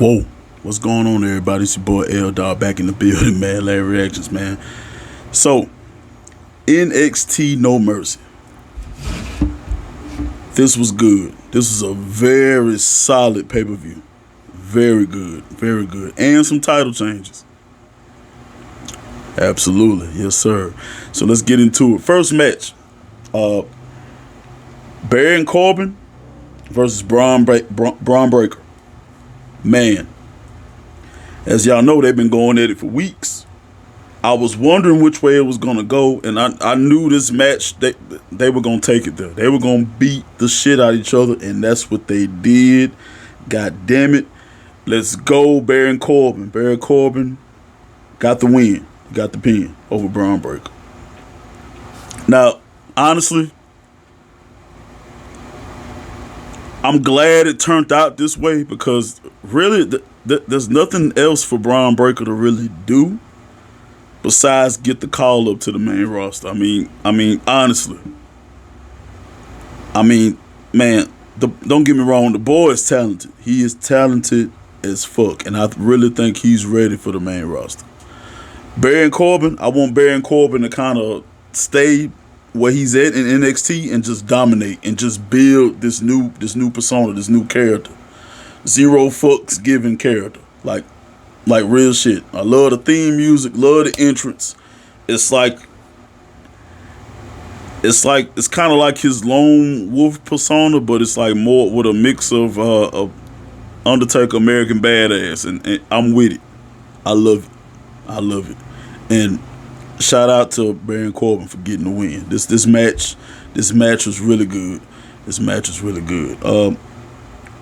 Whoa, what's going on, everybody? It's your boy L Dog back in the building, man. Larry Reactions, man. So, Nxt No Mercy. This was good. This is a very solid pay-per-view. Very good, very good. And some title changes. Absolutely, yes sir. So let's get into it. First match. Baron Corbin versus Braun Breaker. Man, as y'all know, they've been going at it for weeks. I was wondering which way it was going to go, and I knew this match, they were going to take it there. They were going to beat the shit out of each other, and that's what they did. God damn it. Let's go, Baron Corbin. Baron Corbin got the win. Got the pin over Braun Breaker. Now, honestly, I'm glad it turned out this way because really there's nothing else for Braun Breaker to really do besides get the call up to the main roster. I mean, honestly. Man, don't get me wrong, the boy is talented. He is talented as fuck, and I really think he's ready for the main roster. Baron Corbin, I want Baron Corbin to kind of stay where he's at in NXT and just dominate and just build this new persona, this new character. Zero fucks given character. Like real shit. I love the theme music, love the entrance. It's kind of like his lone wolf persona, but it's like more with a mix of Undertaker American Badass, and I'm with it. I love it. And shout out to Baron Corbin for getting the win. This match was really good.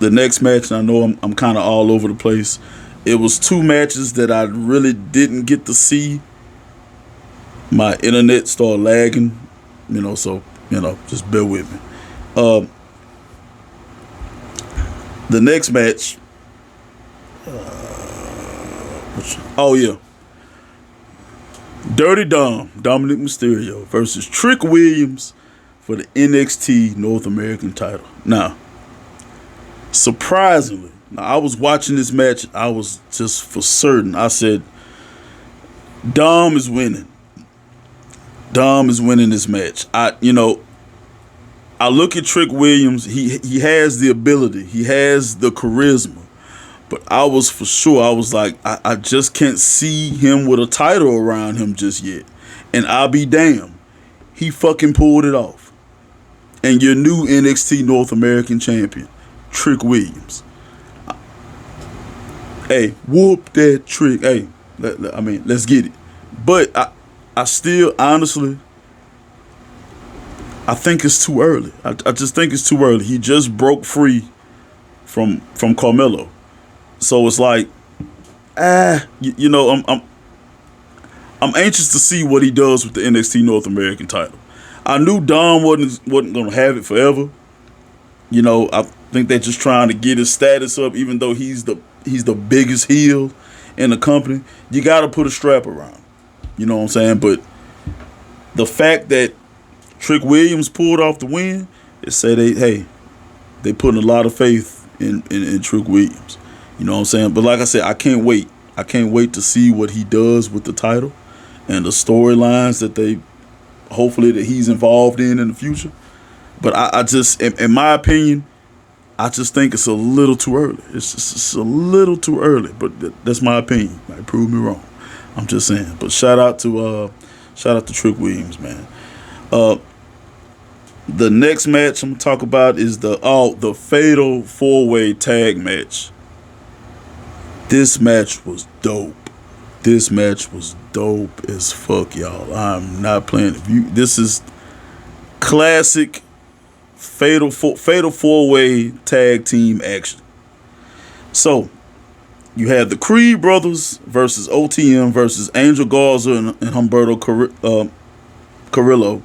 The next match, and I know I'm kind of all over the place. It was two matches that I really didn't get to see. My internet started lagging, so just bear with me. The next match. Dirty Dom, Dominic Mysterio versus Trick Williams for the NXT North American title. Now, surprisingly, I was watching this match. I was just for certain. I said, Dom is winning. Dom is winning this match. I look at Trick Williams. He has the ability. He has the charisma. But I was like, I just can't see him with a title around him just yet. And I'll be damned, he fucking pulled it off. And your new NXT North American Champion, Trick Williams. Hey, whoop that Trick. Hey, let's get it. But I still, honestly, I think it's too early. I just think it's too early. He just broke free from Carmelo. So it's like, I'm anxious to see what he does with the NXT North American title. I knew Dom wasn't gonna have it forever. I think they're just trying to get his status up, even though he's the biggest heel in the company. You gotta put a strap around him. You know what I'm saying? But the fact that Trick Williams pulled off the win, it say they putting a lot of faith in Trick Williams. You know what I'm saying? But like I said, I can't wait. I can't wait to see what he does with the title and the storylines hopefully that he's involved in the future. But I just, in my opinion, I just think it's a little too early. It's just a little too early. But that's my opinion. Might prove me wrong. I'm just saying. But shout out to Trick Williams, man. The next match I'm gonna talk about is the Fatal 4-Way Tag match. This match was dope. This match was dope as fuck, y'all. I'm not playing. This is classic fatal 4-way tag team action. So you had the Creed brothers versus OTM versus Angel Garza and Humberto Carrillo.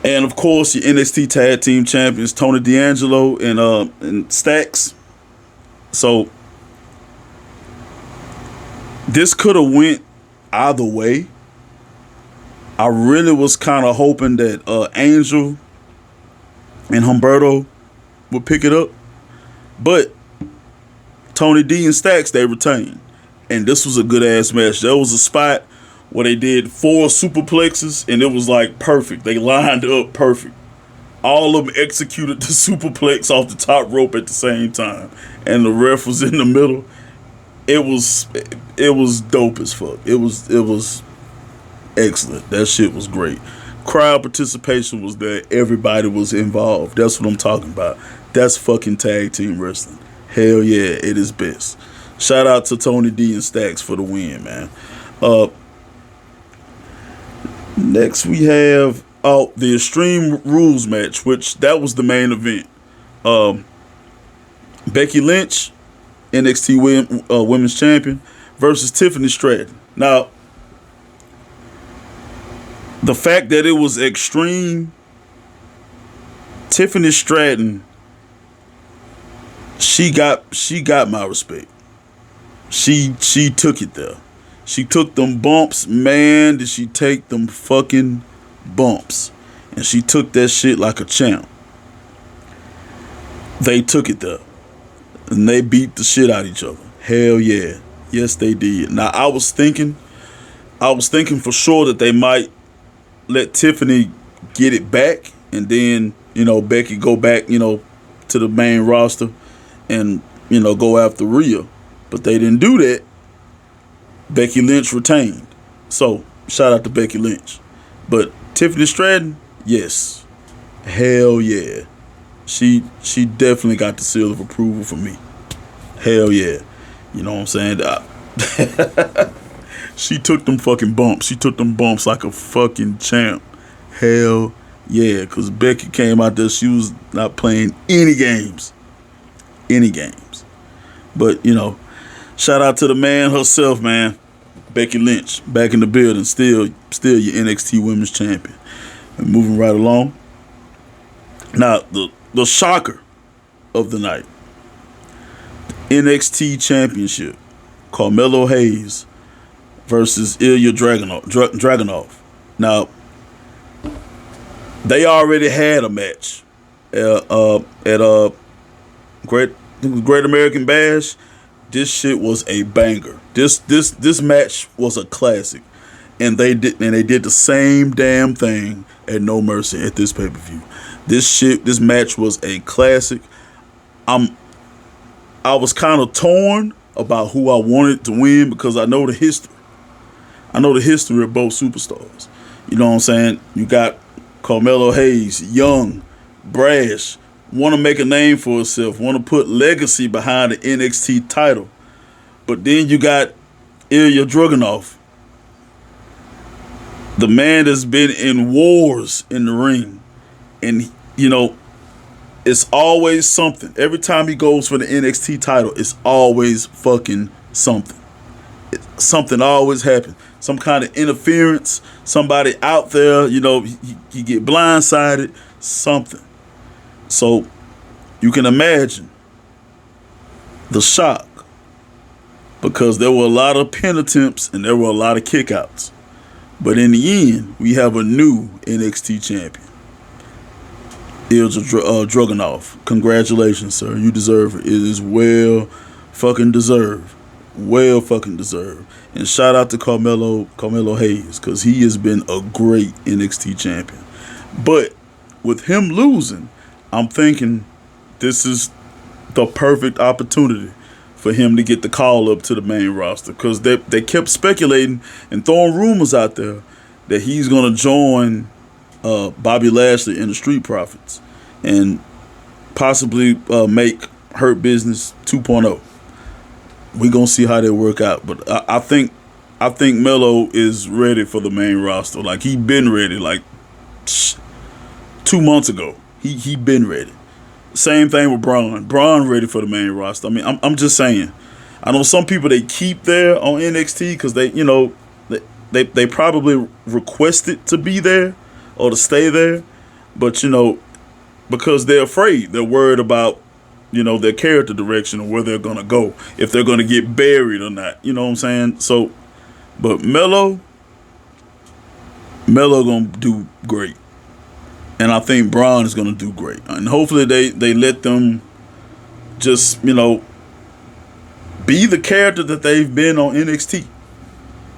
And of course, your NXT Tag Team Champions Tony D'Angelo and Stax. So this could have went either way. I really was kind of hoping that Angel and Humberto would pick it up, but Tony D and Stacks, they retained. And this was a good ass match. There was a spot where they did 4 superplexes and it was like perfect. They lined up perfect. All of them executed the superplex off the top rope at the same time. And the ref was in the middle. It was dope as fuck. It was excellent. That shit was great. Crowd participation was there. Everybody was involved. That's what I'm talking about. That's fucking tag team wrestling. Hell yeah, it is best. Shout out to Tony D and Stacks for the win, man. Next we have the Extreme Rules match, which that was the main event. Becky Lynch, NXT Women's Champion, versus Tiffany Stratton. Now, the fact that it was extreme, Tiffany Stratton, she got my respect. She took it there. She took them bumps, man. Did she take them fucking bumps? And she took that shit like a champ. They took it there. And they beat the shit out of each other. Hell yeah. Yes, they did. Now, I was thinking for sure that they might let Tiffany get it back. And then, Becky go back, to the main roster and, go after Rhea. But they didn't do that. Becky Lynch retained. So, shout out to Becky Lynch. But Tiffany Stratton, yes. Hell yeah. She definitely got the seal of approval for me. Hell yeah. You know what I'm saying? She took them fucking bumps. She took them bumps like a fucking champ. Hell yeah. Because Becky came out there, she was not playing any games. Any games. But, shout out to the man herself, man. Becky Lynch, back in the building, still your NXT Women's Champion. And moving right along. Now, the shocker of the night. NXT Championship. Carmelo Hayes versus Ilya Dragunov. Now, they already had a match at Great American Bash. This shit was a banger. This match was a classic, and they did the same damn thing at No Mercy at this pay-per-view. This match was a classic. I was kind of torn about who I wanted to win because I know the history. I know the history of both superstars. You know what I'm saying? You got Carmelo Hayes, young, brash, want to make a name for herself, want to put legacy behind the NXT title. But then you got Ilya Dragunov, the man that's been in wars in the ring. And, it's always something. Every time he goes for the NXT title, it's always fucking something. Something always happens. Some kind of interference, somebody out there, he get blindsided, something. So you can imagine the shock, because there were a lot of pin attempts and there were a lot of kickouts. But in the end, we have a new NXT champion, Ilya Dragunov. Congratulations, sir. You deserve it. It is well fucking deserved. Well fucking deserved. And shout out to Carmelo Hayes, because he has been a great NXT champion. But with him losing, I'm thinking this is the perfect opportunity for him to get the call up to the main roster, because they kept speculating and throwing rumors out there that he's going to join Bobby Lashley in the Street Profits and possibly make Hurt Business 2.0. We're going to see how they work out. But I think Melo is ready for the main roster. Like, he been ready like 2 months ago. He been ready. Same thing with Braun. Braun ready for the main roster. I mean, I'm just saying. I know some people they keep there on NXT because they probably requested to be there or to stay there, but because they're afraid, they're worried about their character direction or where they're gonna go, if they're gonna get buried or not. You know what I'm saying? So, but Melo gonna do great. And I think Braun is going to do great. And hopefully they let them just, be the character that they've been on NXT,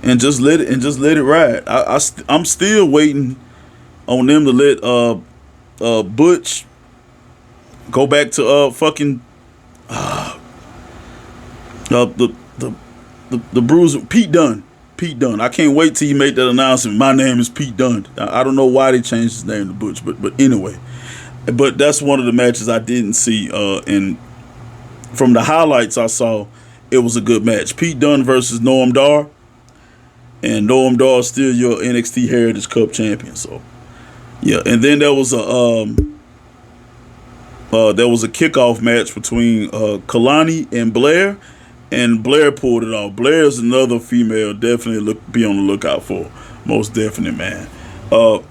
and just let it ride. I'm still waiting on them to let Butch go back to fucking the bruiser Pete Dunne. Pete Dunne. I can't wait till you make that announcement. My name is Pete Dunne. I don't know why they changed his name to Butch, but anyway. But that's one of the matches I didn't see. And from the highlights I saw, it was a good match. Pete Dunne versus Noam Dar. And Noam Dar is still your NXT Heritage Cup champion. So yeah. And then there was a kickoff match between Kalani and Blair. And Blair pulled it off. Blair's another female definitely be on the lookout for. Most definitely, man. But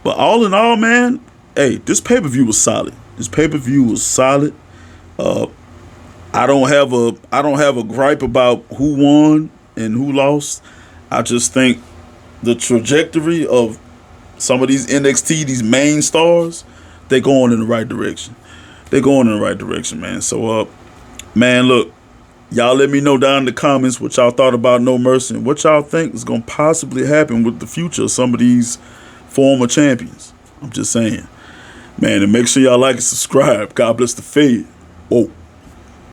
all in all, man, hey, this pay-per-view was solid. I don't have a gripe about who won and who lost. I just think the trajectory of some of these NXT, these main stars, they're going in the right direction. Man. So, man, look. Y'all let me know down in the comments what y'all thought about No Mercy and what y'all think is going to possibly happen with the future of some of these former champions. I'm just saying. Man, and make sure y'all like and subscribe. God bless the Fed. Whoa.